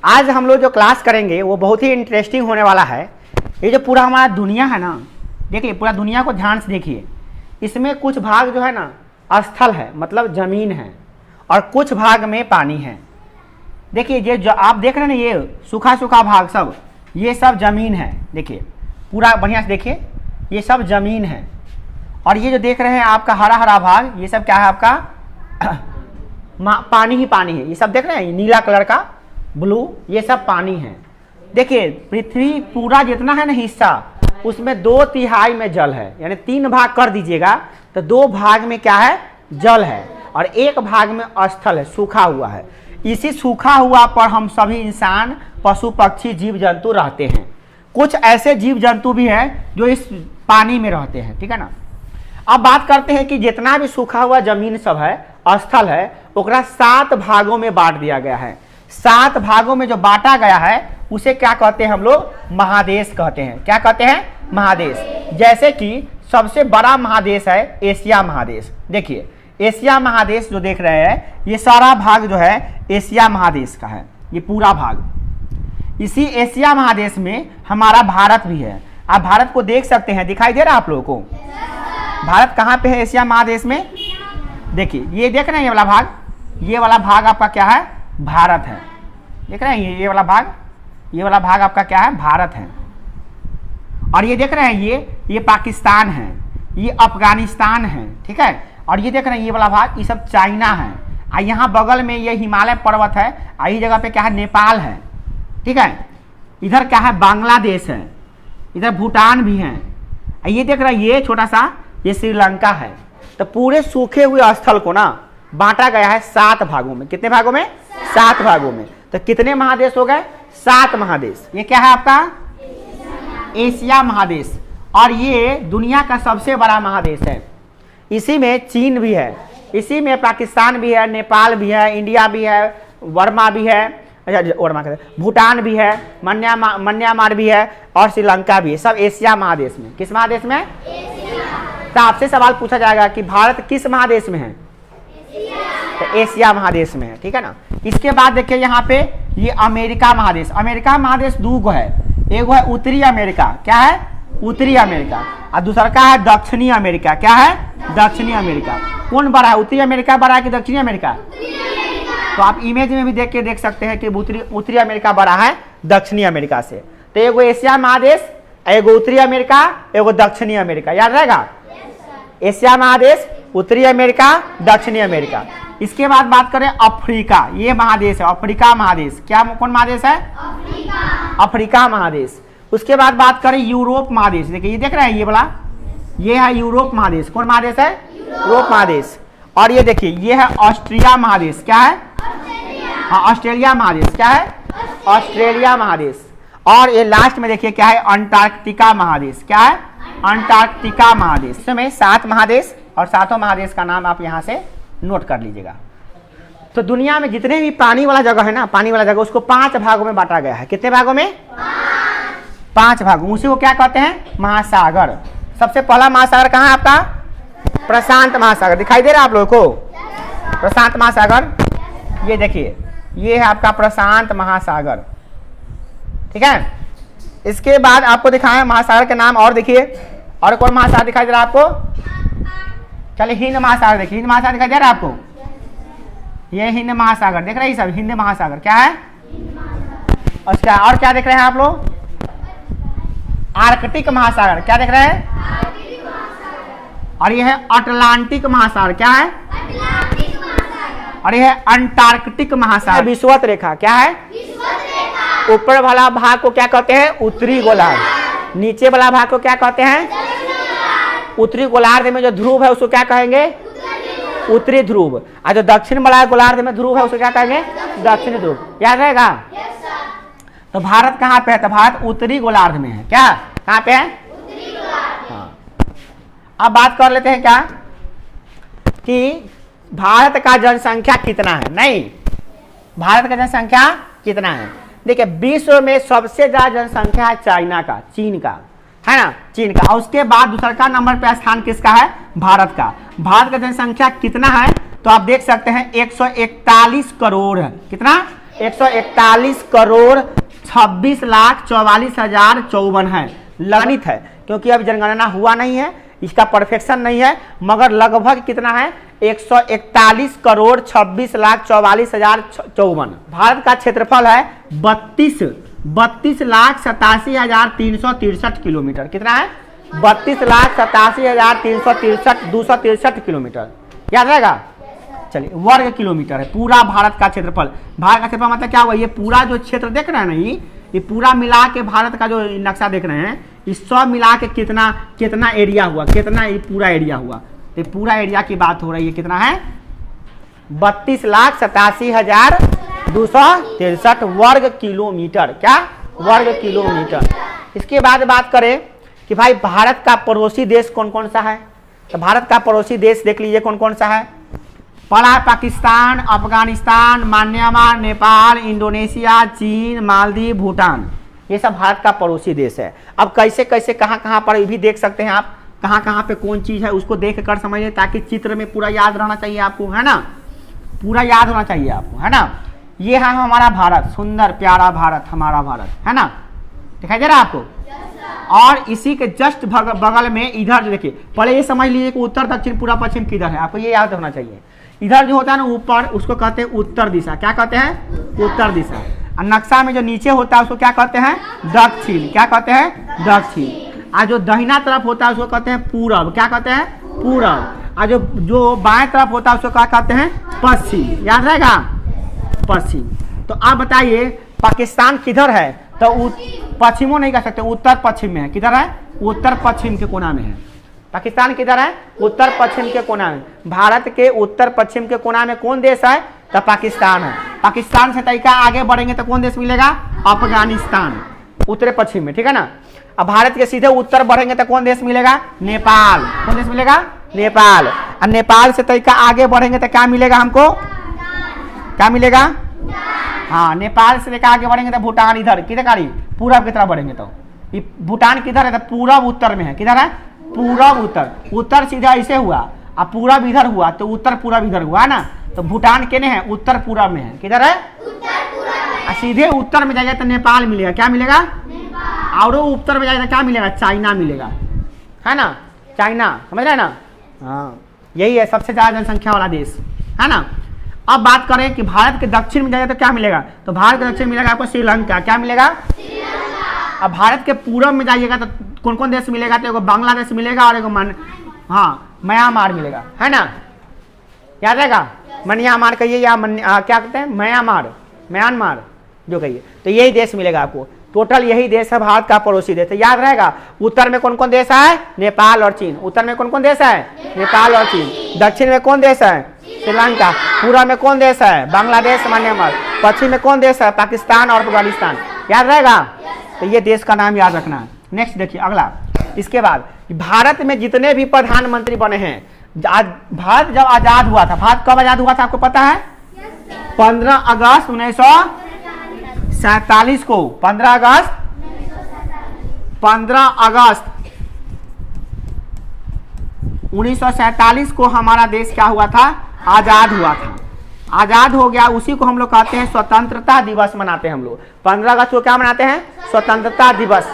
आज हम लोग जो क्लास करेंगे वो बहुत ही इंटरेस्टिंग होने वाला है। ये जो पूरा हमारा दुनिया है ना, देखिए पूरा दुनिया को ध्यान से देखिए। इसमें कुछ भाग जो है ना स्थल है, मतलब जमीन है, और कुछ भाग में पानी है। देखिए ये जो आप देख रहे हैं ना, ये सूखा सूखा भाग सब, ये सब जमीन है। देखिए पूरा बढ़िया से देखिए, ये सब जमीन है। और ये जो देख रहे हैं आपका हरा हरा भाग, ये सब क्या है आपका पानी ही पानी है। ये सब देख रहे हैं नीला कलर का, ब्लू, ये सब पानी है। देखिए पृथ्वी पूरा जितना है ना हिस्सा, उसमें 2/3 में जल है, यानी 3 भाग कर दीजिएगा तो 2 भाग में क्या है, जल है, और 1 भाग में स्थल है, सूखा हुआ है। इसी सूखा हुआ पर हम सभी इंसान, पशु पक्षी, जीव जंतु रहते हैं। कुछ ऐसे जीव जंतु भी हैं जो इस पानी में रहते हैं, ठीक है ना। अब बात करते हैं कि जितना भी सूखा हुआ जमीन सब है, स्थल है, ओकरा 7 भागों में बांट दिया गया है। 7 भागों में जो बांटा गया है उसे क्या कहते हैं हम लोग, महादेश कहते हैं। क्या कहते हैं, महादेश। जैसे कि सबसे बड़ा महादेश है एशिया महादेश। देखिए एशिया महादेश जो देख रहे हैं, ये सारा भाग जो है एशिया महादेश का है, ये पूरा भाग। इसी एशिया महादेश में हमारा भारत भी है। आप भारत को देख सकते हैं, दिखाई दे रहा है आप लोगों को। भारत कहाँ पे है एशिया महादेश में, देखिए ये देख रहे हैं, ये वाला भाग, ये वाला भाग आपका क्या है, भारत है। देख रहे हैं ये वाला भाग, ये वाला भाग आपका क्या है, भारत है। और ये देख रहे हैं ये पाकिस्तान है, ये अफगानिस्तान है, ठीक है। और ये देख रहे हैं ये वाला भाग, ये सब चाइना है। और यहाँ बगल में ये हिमालय पर्वत है, और ये जगह पे क्या है, नेपाल है, ठीक है। इधर क्या है, बांग्लादेश है, इधर भूटान भी है। ये देख रहे हैं ये छोटा सा, ये श्रीलंका है। तो पूरे सूखे हुए स्थल को ना बांटा गया है 7 भागों में। कितने भागों में, 7 भागों में। तो कितने महादेश हो गए, 7 महादेश। ये क्या है आपका, एशिया महादेश। और ये दुनिया का सबसे बड़ा महादेश है। इसी में चीन भी है, इसी में पाकिस्तान भी है, नेपाल भी है, इंडिया भी है, वर्मा भी है, वर्मा भूटान भी है, म्यांमार भी है, और श्रीलंका भी है। सब एशिया महादेश में। किस महादेश में, तो आपसे सवाल पूछा जाएगा कि भारत किस महादेश में है, तो एशिया महादेश में है, ठीक है ना। इसके बाद देखिए यहाँ पे ये अमेरिका महादेश। अमेरिका महादेश 2 गो है, एक है उत्तरी अमेरिका, क्या है, उत्तरी अमेरिका, और दूसरा का है दक्षिणी अमेरिका। क्या है, दक्षिणी अमेरिका। कौन बड़ा है, उत्तरी अमेरिका बड़ा है कि दक्षिणी अमेरिका? तो आप इमेज में भी देख सकते हैं कि उत्तरी अमेरिका बड़ा है दक्षिणी अमेरिका से। तो एगो एशिया महादेश, एगो उत्तरी अमेरिका, एगो दक्षिणी अमेरिका, याद रहेगा। एशिया महादेश, उत्तरी अमेरिका, दक्षिणी अमेरिका। इसके बाद बात करें अफ्रीका, ये महादेश है, अफ्रीका महादेश। क्या, कौन महादेश है, अफ्रीका महादेश। उसके बाद बात करें यूरोप महादेश। देखिए ये देख रहे हैं ये वाला, ये है यूरोप महादेश। कौन महादेश है, यूरोप महादेश। और ये देखिए ये है ऑस्ट्रिया महादेश। क्या है, हाँ ऑस्ट्रेलिया महादेश। क्या है, ऑस्ट्रेलिया महादेश। और ये लास्ट में देखिए क्या है, अंटार्कटिका महादेश। क्या है, अंटार्कटिका महादेश। इसमें 7 महादेश, और 7 महादेश का नाम आप यहाँ से नोट कर लीजिएगा। तो दुनिया में जितने भी पानी वाला जगह है ना, पानी वाला जगह, उसको 5 भागों में बांटा गया है। कितने भागों में, 5 भागों। उसी को क्या कहते हैं, महासागर। सबसे पहला महासागर कहाँ है आपका, प्रशांत महासागर। दिखाई दे रहा है आप लोगों को, प्रशांत महासागर। ये देखिए ये है आपका प्रशांत महासागर, ठीक है। इसके बाद आपको दिखाएं महासागर के नाम, और देखिए और कौन महासागर दिखाई दे रहा है आपको, चलिए हिंद महासागर देखिए। हिंद महासागर दिखाई दे रहा है आपको, ये हिंद महासागर देख रहे हैं, सब हिंद महासागर। क्या है, और क्या देख रहे हैं आप लोग, आर्कटिक महासागर। क्या देख रहे हैं, और यह है अटलांटिक महासागर। क्या है, और यह है अंटार्कटिक महासागर। विषुवत रेखा। क्या है, ऊपर वाला भाग को क्या कहते हैं, उत्तरी गोलार्ध। नीचे वाला भाग को क्या कहते हैं, उत्तरी गोलार्ध में जो ध्रुव है उसको क्या कहेंगे, उत्तरी ध्रुव। और जो दक्षिण वाला गोलार्ध में ध्रुव है उसको क्या कहेंगे, दक्षिणी ध्रुव। याद रहेगा। तो भारत कहाँ पे है, तो भारत उत्तरी गोलार्ध में है। क्या, कहाँ पे है, हाँ। अब बात कर लेते हैं क्या कि भारत का जनसंख्या कितना है। नहीं, भारत का जनसंख्या कितना है। देखिए विश्व में सबसे ज्यादा जनसंख्या है चाइना का, चीन का, है ना, चीन का। और उसके बाद दूसरा नंबर पे स्थान किसका है, भारत का। भारत का जनसंख्या कितना है, तो आप देख सकते हैं 141 करोड़ है। कितना, 141 करोड़ 26,44,054 है। लक्षित है क्योंकि अब जनगणना हुआ नहीं है, इसका परफेक्शन नहीं है, मगर लगभग कितना है 141 करोड़ 26,44,054। भारत का क्षेत्रफल है 32,87,363 किलोमीटर। कितना है 32,87,263 किलोमीटर। याद रहेगा? चलिए, वर्ग किलोमीटर है पूरा भारत का क्षेत्रफल। भारत का क्षेत्रफल मतलब क्या हुआ, ये पूरा जो क्षेत्र देख रहे हैं ना, ये पूरा मिला के भारत का जो नक्शा देख रहे हैं, इस सब मिला के कितना एरिया हुआ, कितना ये पूरा एरिया हुआ। तो पूरा एरिया की बात हो रही है, कितना है 32,87,263 वर्ग किलोमीटर। क्या वर्ग किलोमीटर। इसके बाद बात करें कि भाई भारत का पड़ोसी देश कौन कौन सा है। तो भारत का पड़ोसी देश देख लीजिए कौन कौन सा है। पड़ा पाकिस्तान, अफगानिस्तान, म्यांमार, नेपाल, इंडोनेशिया, चीन, मालदीव, भूटान, ये सब भारत का पड़ोसी देश है। अब कैसे कैसे कहाँ पर ये भी देख सकते हैं आप, कहाँ पे कौन चीज़ है उसको देख कर समझिए, ताकि चित्र में पूरा याद रहना चाहिए आपको, है ना, पूरा याद होना चाहिए आपको, है ना। ये है हमारा भारत, सुंदर प्यारा भारत, हमारा भारत, है ना, दिखाई दे रहा है आपको। और इसी के जस्ट बगल में इधर देखिए, पहले ये समझ लीजिए कि उत्तर दक्षिण पूरा पश्चिम किधर है, आपको ये याद होना चाहिए। इधर जो होता है ना ऊपर, उसको कहते हैं उत्तर दिशा। क्या कहते हैं? उत्तर दिशा। और नक्शा में जो नीचे होता है उसको क्या कहते हैं? दक्षिण। क्या कहते हैं? दक्षिण। और जो दाहिना तरफ होता है उसको कहते हैं पूरब। क्या कहते हैं? पूरब। और जो बाएं तरफ होता है उसको क्या कहते हैं? पश्चिम। याद रहेगा? पश्चिम। तो आप बताइए पाकिस्तान किधर है? तो पश्चिमों नहीं कह सकते, उत्तर पश्चिम में है। किधर है? उत्तर पश्चिम के कोना में है। पाकिस्तान किधर है? उत्तर पश्चिम के कोना में। भारत के उत्तर पश्चिम के कोना में कौन देश है? तो पाकिस्तान है। पाकिस्तान से तरीका आगे बढ़ेंगे तो कौन देश मिलेगा? अफगानिस्तान, उत्तर पश्चिम में, ठीक है ना। अब भारत के सीधे उत्तर बढ़ेंगे तो कौन देश मिलेगा? नेपाल। कौन देश मिलेगा? नेपाल। और नेपाल से तरीका आगे बढ़ेंगे तो क्या मिलेगा हमको? क्या मिलेगा? हाँ, नेपाल से लेकर आगे बढ़ेंगे तो भूटान। इधर किधर कारी पूरब की तरफ बढ़ेंगे तो ये भूटान किधर है? तो पूरब उत्तर में है। किधर है? पूरब उत्तर। उत्तर सीधा ऐसे हुआ और पूरब इधर हुआ तो उत्तर पूरब इधर हुआ ना। तो भूटान केने है? उत्तर पूरब में है। किधर है? उत्तर पूरब में। सीधे उत्तर में जाएगा तो नेपाल मिलेगा। क्या मिलेगा? और उत्तर में जाएगा क्या मिलेगा? चाइना मिलेगा, है ना, चाइना, समझ रहे ना। हाँ, यही है सबसे ज्यादा जनसंख्या वाला देश, है ना। अब बात करें कि भारत के दक्षिण में जाएगा तो क्या मिलेगा? तो भारत के दक्षिण मिलेगा आपको श्रीलंका। क्या मिलेगा? अब भारत के पूरब में जाइएगा तो कौन कौन देश मिलेगा? तो एगो बांग्लादेश मिलेगा और एगो म्यांमार मिलेगा, है ना। याद रहेगा? म्यांमार कहिए या क्या कहते हैं? म्यांमार जो कहिए, तो यही देश मिलेगा आपको। टोटल यही देश है भारत का पड़ोसी देश है। याद रहेगा? उत्तर में कौन कौन देश है? नेपाल और चीन। उत्तर में कौन कौन देश है? नेपाल और चीन। दक्षिण में कौन देश है? श्रीलंका। पूर्व में कौन देश है? बांग्लादेश, म्यांमार। पश्चिम में कौन देश है? पाकिस्तान और अफगानिस्तान। याद रहेगा? तो ये देश का नाम याद रखना है। नेक्स्ट देखिए अगला। इसके बाद भारत में जितने भी प्रधानमंत्री बने हैं, भारत जब आजाद हुआ था, भारत कब आजाद हुआ था आपको पता है? 15 अगस्त 1947 को। 15 अगस्त 1947 को हमारा देश क्या हुआ था? आजाद हुआ था। आजाद हो गया, उसी को हम लोग कहते हैं स्वतंत्रता दिवस मनाते हैं हम लोग। 15 अगस्त को क्या मनाते हैं? स्वतंत्रता दिवस,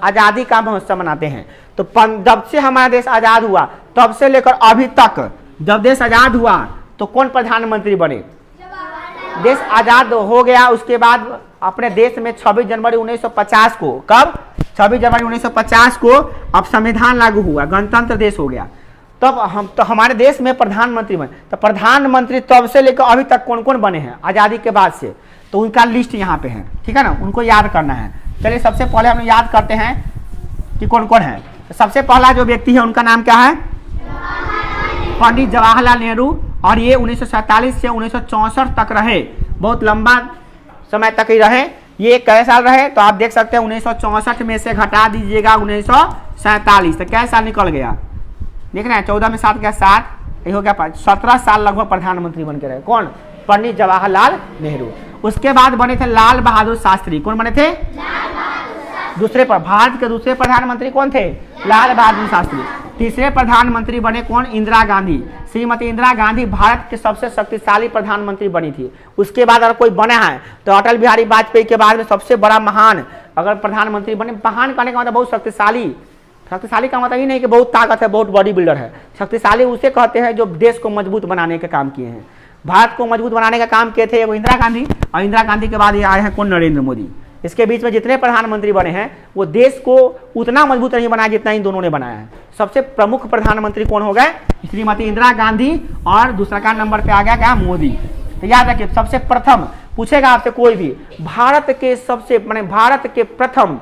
आजादी का महोत्सव मनाते हैं। तो जब से हमारा देश आजाद हुआ तब से लेकर अभी तक, जब देश आजाद हुआ तो कौन प्रधानमंत्री बने? देश आजाद हो गया उसके बाद अपने देश में 26 जनवरी 1950 को, कब? 26 जनवरी 1950 को अब संविधान लागू हुआ, गणतंत्र देश हो गया। तब हमारे देश में प्रधानमंत्री बने। तो प्रधानमंत्री तब से लेकर अभी तक कौन कौन बने हैं आजादी के बाद से, तो उनका लिस्ट यहाँ पे है, ठीक है ना, उनको याद करना है। चलिए सबसे पहले हम याद करते हैं कि कौन कौन है। तो सबसे पहला जो व्यक्ति है उनका नाम क्या है? पंडित जवाहरलाल नेहरू। और ये 1947 से 1964 तक रहे, बहुत लंबा समय तक ही रहे। ये कै साल रहे? तो आप देख सकते हैं 1964 में से घटा दीजिएगा 1947, तो कै साल निकल गया? देख रहे हैं 14 में 7 क्या 7, ये हो गया 5, 17 साल लगभग प्रधानमंत्री बन के रहे। कौन? पंडित जवाहरलाल नेहरू। उसके बाद बने थे लाल बहादुर शास्त्री। कौन बने थे? दूसरे पर भारत के दूसरे प्रधानमंत्री कौन थे? लाल बहादुर शास्त्री। तीसरे प्रधानमंत्री बने कौन? इंदिरा गांधी। श्रीमती इंदिरा गांधी भारत के सबसे शक्तिशाली प्रधानमंत्री बनी थी। उसके बाद अगर कोई बना है तो अटल बिहारी वाजपेयी के बाद में सबसे बड़ा महान अगर प्रधानमंत्री बने, महान कहने का मतलब बहुत शक्तिशाली। शक्तिशाली का मतलब ही नहीं कि बहुत ताकत है, बहुत बॉडी बिल्डर है। शक्तिशाली उसे कहते हैं जो देश को मजबूत बनाने का काम किए हैं। भारत को मजबूत बनाने का काम किए थे वो इंदिरा गांधी, और इंदिरा गांधी के बाद ये आए हैं कौन? नरेंद्र मोदी। इसके बीच में जितने प्रधानमंत्री बने हैं वो देश को उतना मजबूत नहीं बनाया जितना इन दोनों ने बनाया है। सबसे प्रमुख प्रधानमंत्री कौन हो गए? श्रीमती इंदिरा गांधी, और दूसरा का नंबर पे आ गया क्या? मोदी। तो याद रखिए, सबसे प्रथम पूछेगा आपसे कोई भी, भारत के सबसे भारत के प्रथम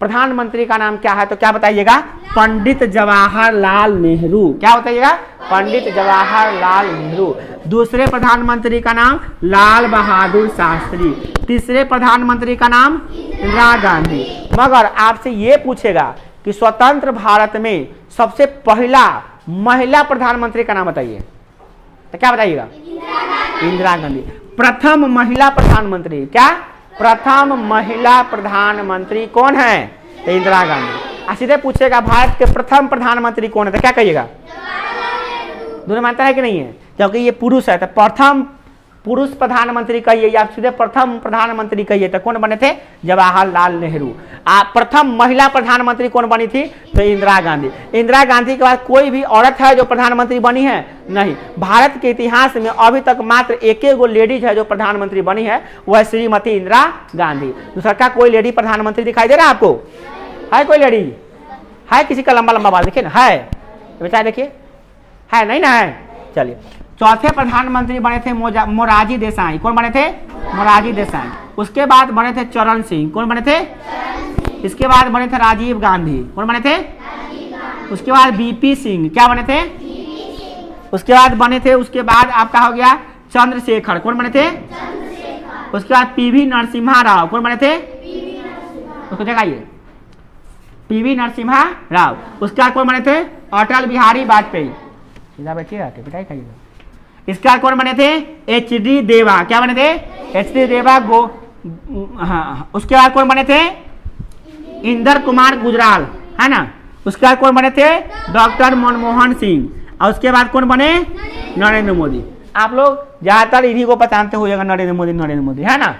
प्रधानमंत्री का नाम क्या है? तो क्या बताइएगा? पंडित जवाहरलाल नेहरू। क्या बताइएगा? पंडित जवाहरलाल नेहरू। दूसरे प्रधानमंत्री का नाम लाल बहादुर शास्त्री। तीसरे प्रधानमंत्री का नाम इंदिरा गांधी। मगर आपसे ये पूछेगा कि स्वतंत्र भारत में सबसे पहला महिला प्रधानमंत्री का नाम बताइए, तो क्या बताइएगा? इंदिरा गांधी। प्रथम महिला प्रधानमंत्री, क्या? प्रथम महिला प्रधानमंत्री कौन है? इंदिरा गांधी। सीधे पूछेगा भारत के प्रथम प्रधानमंत्री कौन है, तो क्या कहिएगा? दोनों मानता है कि नहीं है? क्योंकि ये पुरुष है तो प्रथम पुरुष प्रधानमंत्री कहिए या सीधे प्रथम प्रधानमंत्री कहिए तो कौन बने थे? जवाहरलाल नेहरू। प्रथम महिला प्रधानमंत्री कौन बनी थी? तो इंदिरा गांधी। इंदिरा गांधी के बाद कोई भी औरत है जो प्रधानमंत्री बनी है? नहीं। भारत के इतिहास में अभी तक मात्र एक गो लेडीज है जो प्रधानमंत्री बनी है, वह श्रीमती इंदिरा गांधी। दूसरा का कोई लेडी प्रधानमंत्री दिखाई दे रहा है आपको? है कोई लेडी? है किसी का लंबा लंबा बाल? देखिए ना, है बेचारे, देखिए है नहीं ना? है। चलिए, चौथे प्रधानमंत्री बने थे मोरारजी देसाई। कौन बने थे? मोरारजी देसाई। उसके बाद बने थे चरण सिंह। कौन बने थे? इसके बाद बने थे राजीव गांधी। कौन बने थे? उसके बाद बीपी सिंह। क्या बने थे? उसके बाद बने थे, उसके बाद आपका हो गया चंद्रशेखर। कौन बने थे? उसके बाद पीवी नरसिम्हा राव। कौन बने थे? उसको जगाइए, पीवी नरसिम्हा राव। उसके बाद कौन बने थे? अटल बिहारी वाजपेयी। बैठिएगा, पिटाई खाइएगा। इसके बाद कौन बने थे? एच.डी. देवा। क्या बने थे? एच.डी. देवा। हाँ। उसके बाद कौन बने थे? इंदर कुमार गुजराल, है ना। उसके बाद कौन बने थे? डॉक्टर मनमोहन सिंह। और उसके बाद कौन बने? नरेंद्र मोदी। आप लोग ज्यादातर इन्हीं को पहचानते होइएगा, नरेंद्र मोदी, नरेंद्र मोदी, है ना,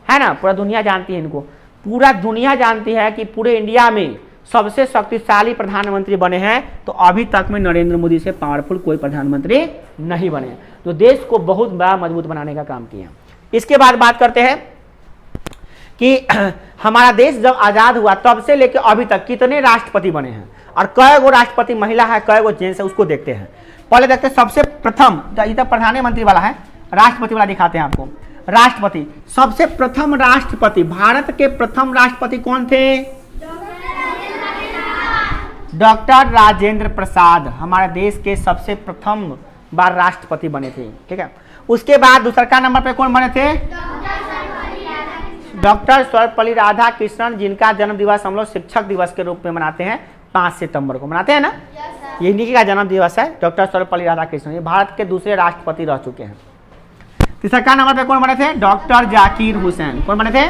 है ना। पूरा दुनिया जानती है इनको। पूरा दुनिया जानती है कि पूरे इंडिया में सबसे शक्तिशाली प्रधानमंत्री बने हैं, तो अभी तक में नरेंद्र मोदी से पावरफुल कोई प्रधानमंत्री नहीं बने, जो देश को बहुत बड़ा मजबूत बनाने का काम किया। इसके बाद बात करते हैं कि हमारा देश जब आजाद हुआ तब से लेकर अभी तक कितने राष्ट्रपति बने हैं और कई गो राष्ट्रपति महिला है, कई गो जेंट्स है, उसको देखते हैं। पहले देखते हैं सबसे प्रथम, इधर प्रधानमंत्री वाला है, राष्ट्रपति वाला दिखाते हैं आपको। राष्ट्रपति, सबसे प्रथम राष्ट्रपति, भारत के प्रथम राष्ट्रपति कौन थे? डॉक्टर राजेंद्र प्रसाद। हमारे देश के सबसे प्रथम बार राष्ट्रपति बने थे, ठीक है। उसके बाद दूसरा नंबर पे कौन बने थे? डॉक्टर सर्वपल्ली राधाकृष्णन, जिनका जन्म दिवस हम लोग शिक्षक दिवस के रूप में मनाते हैं, 5 सितंबर को मनाते हैं ना। ये इन्हीं का जन्म दिवस है, डॉक्टर सर्वपल्ली राधाकृष्णन। ये भारत के दूसरे राष्ट्रपति रह चुके हैं। तीसरा नंबर पे कौन बने थे? डॉक्टर जाकिर हुसैन। कौन बने थे?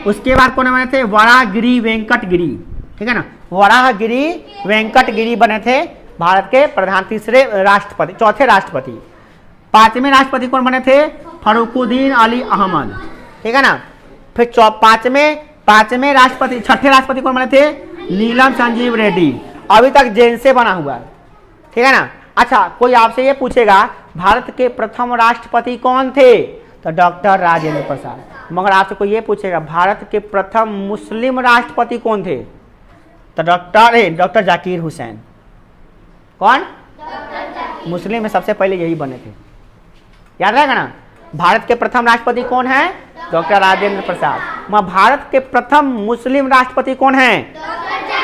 उसके बाद कौन बने थे? वराहगिरी वेंकटगिरी, ठीक है ना। वराहगिरी वेंकटगिरी बने थे भारत के प्रधान तीसरे राष्ट्रपति, चौथे राष्ट्रपति। 5वें राष्ट्रपति कौन बने थे? फरुखुद्दीन अली अहमद, ठीक है ना। फिर 5वें राष्ट्रपति, 6ठे राष्ट्रपति कौन बने थे? नीलम संजीव रेड्डी। अभी तक जेल से बना हुआ है, ठीक है ना। अच्छा, कोई आपसे ये पूछेगा भारत के प्रथम राष्ट्रपति कौन थे? तो डॉक्टर राजेंद्र प्रसाद। मगर आपसे कोई ये पूछेगा भारत के प्रथम मुस्लिम राष्ट्रपति कौन थे? तो डॉक्टर जाकिर हुसैन। कौन? मुस्लिम में सबसे पहले यही बने थे, याद रहेगा ना। भारत के प्रथम राष्ट्रपति कौन है? डॉक्टर राजेंद्र प्रसाद। भारत के प्रथम मुस्लिम राष्ट्रपति कौन है?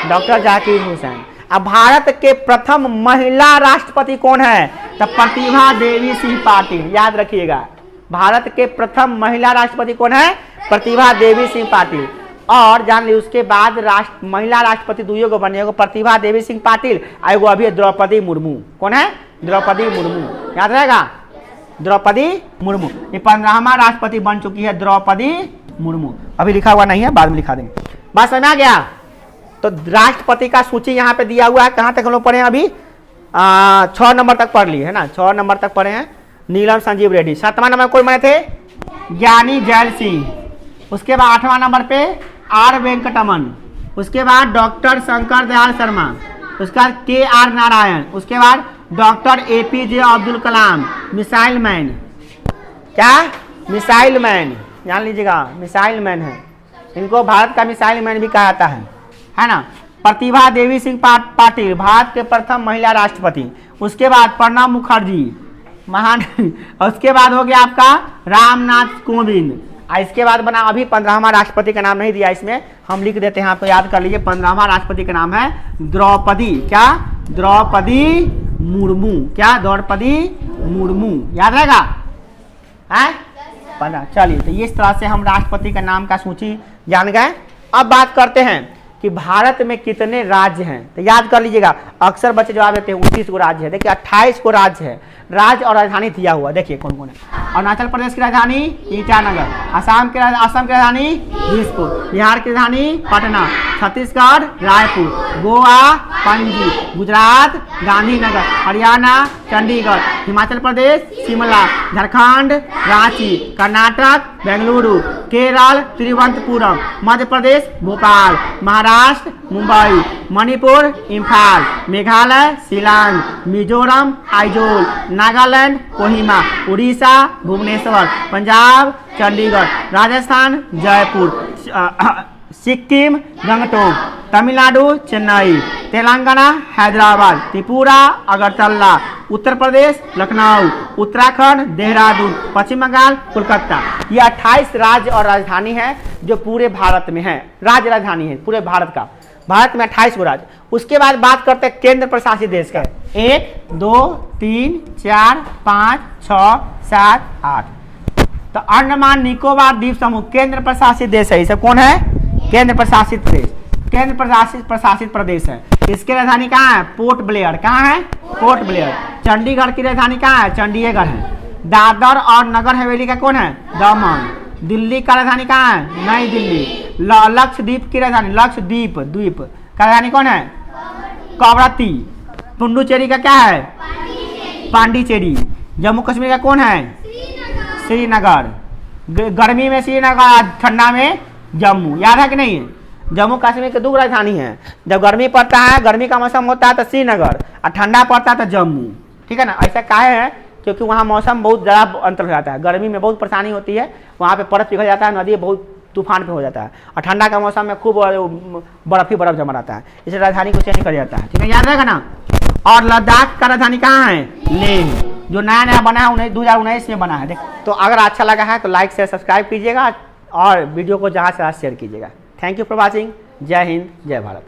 डॉक्टर जाकिर हुसैन। अब भारत के प्रथम महिला राष्ट्रपति कौन है? तो प्रतिभा देवी सिंह पाटिल। याद रखिएगा, भारत के प्रथम महिला राष्ट्रपति कौन है? प्रतिभा देवी सिंह पाटिल। और जान ली उसके बाद महिला राष्ट्रपति दुइयो को बने, एगो प्रतिभा देवी सिंह पाटिल, एगो अभी द्रौपदी मुर्मू। कौन है? द्रौपदी मुर्मू। याद रहेगा, द्रौपदी मुर्मू। ये 15वां राष्ट्रपति बन चुकी है द्रौपदी मुर्मू। अभी लिखा हुआ नहीं है, बाद में लिखा देंगे। बात समझ में आ गया? तो राष्ट्रपति का सूची यहाँ पे दिया हुआ है। कहाँ तक हम लोग पढ़े हैं अभी? 6 नंबर तक पढ़ लिए है ना, 6 नंबर तक पढ़े हैं। नीलम संजीव रेड्डी। 7वां नंबर कोई बने थे? ज्ञानी जैल सिंह। उसके बाद 8वां नंबर पे आर वेंकटमन। उसके बाद डॉक्टर शंकर दयाल शर्मा। उसके बाद KR नारायण। उसके बाद doctor APJ Abdul Kalam, missile man. क्या? मिसाइल मैन, जान लीजिएगा, मिसाइल मैन है। इनको भारत का मिसाइल मैन भी कहा जाता है ना। प्रतिभा देवी सिंह पाटिल, भारत के प्रथम महिला राष्ट्रपति। उसके बाद प्रणब मुखर्जी, महान। और उसके बाद हो गया आपका रामनाथ कोविंद। इसके बाद बना अभी 15वां राष्ट्रपति का नाम नहीं दिया इसमें, हम लिख देते हैं, आपको याद कर लीजिए। 15वां राष्ट्रपति का नाम है द्रौपदी, क्या? द्रौपदी मुर्मू। क्या? द्रौपदी मुर्मू, याद रहेगा है? चलिए, तो इस तरह से हम राष्ट्रपति का नाम का सूची जान गए। अब बात करते हैं कि भारत में कितने राज्य हैं। तो याद कर लीजिएगा, अक्सर बच्चे जवाब देते हैं 29 को राज्य है। देखिए 28 को राज्य है। राज्य और राजधानी दिया हुआ, देखिए कौन कौन है। अरुणाचल प्रदेश की राजधानी ईटानगर, असम की राजधानी दिसपुर, बिहार की राजधानी पटना, छत्तीसगढ़ रायपुर, गोवा पणजी, गुजरात गांधीनगर, हरियाणा चंडीगढ़, हिमाचल प्रदेश शिमला, झारखंड रांची, कर्नाटक बेंगलुरु, केरल तिरुवनंतपुरम, मध्य प्रदेश भोपाल, महाराष्ट्र मुंबई, मणिपुर इम्फाल, मेघालय शिलांग, मिजोरम आइजोल, नागालैंड कोहिमा, उड़ीसा भुवनेश्वर, पंजाब चंडीगढ़, राजस्थान जयपुर, सिक्किम गंगटोक, तमिलनाडु चेन्नई, तेलंगाना हैदराबाद, त्रिपुरा अगरतला, उत्तर प्रदेश लखनऊ, उत्तराखंड देहरादून, पश्चिम बंगाल कोलकाता। ये 28 राज्य और राजधानी है जो पूरे भारत में है। राज्य राजधानी है पूरे भारत का। भारत में 28 राज्य। उसके बाद बात करते हैं केंद्र प्रशासित देश का। 1 2 3 4 5 6 7 8। तो अंडमान निकोबार द्वीप समूह केंद्र प्रशासित देश है। इसे कौन है? केंद्र प्रशासित प्रदेश, केंद्र प्रशासित प्रदेश है। इसकी राजधानी कहाँ है? Port Blair. कहाँ है? Port Blair. चंडीगढ़ की राजधानी कहाँ है? चंडीगढ़ है। दादर और नगर हवेली का कौन है? दमन। दिल्ली का राजधानी कहाँ है? नई दिल्ली। लक्षद्वीप की राजधानी लक्षद्वीप द्वीप का राजधानी कौन है? कवरत्ती। पुडुचेरी का क्या है? पांडिचेरी। जम्मू कश्मीर का कौन है? श्रीनगर। गर्मी में श्रीनगर, ठंडा में जम्मू। याद है कि नहीं? जम्मू कश्मीर की 2 राजधानी है। जब गर्मी पड़ता है, गर्मी का मौसम होता है तो श्रीनगर, और ठंडा पड़ता है तो जम्मू। ठीक है ना? ऐसा काहे है? क्योंकि वहाँ मौसम बहुत ज़्यादा अंतर हो जाता है। गर्मी में बहुत परेशानी होती है, वहाँ पे बर्फ पिघल जाता है, नदी बहुत तूफान पे हो जाता है, और ठंडा का मौसम में खूब बर्फ ही बर्फ जमा रहता है। इसलिए राजधानी को चेंज कर जाता है। ठीक है, याद रहेगा ना? और लद्दाख का राजधानी कहाँ है? लेह, जो नया बना है 2019 में बना है। देख, तो अगर अच्छा लगा है तो लाइक से सब्सक्राइब कीजिएगा और वीडियो को ज़्यादा से ज़्यादा शेयर कीजिएगा। Thank you for watching. जय हिंद, जय भारत।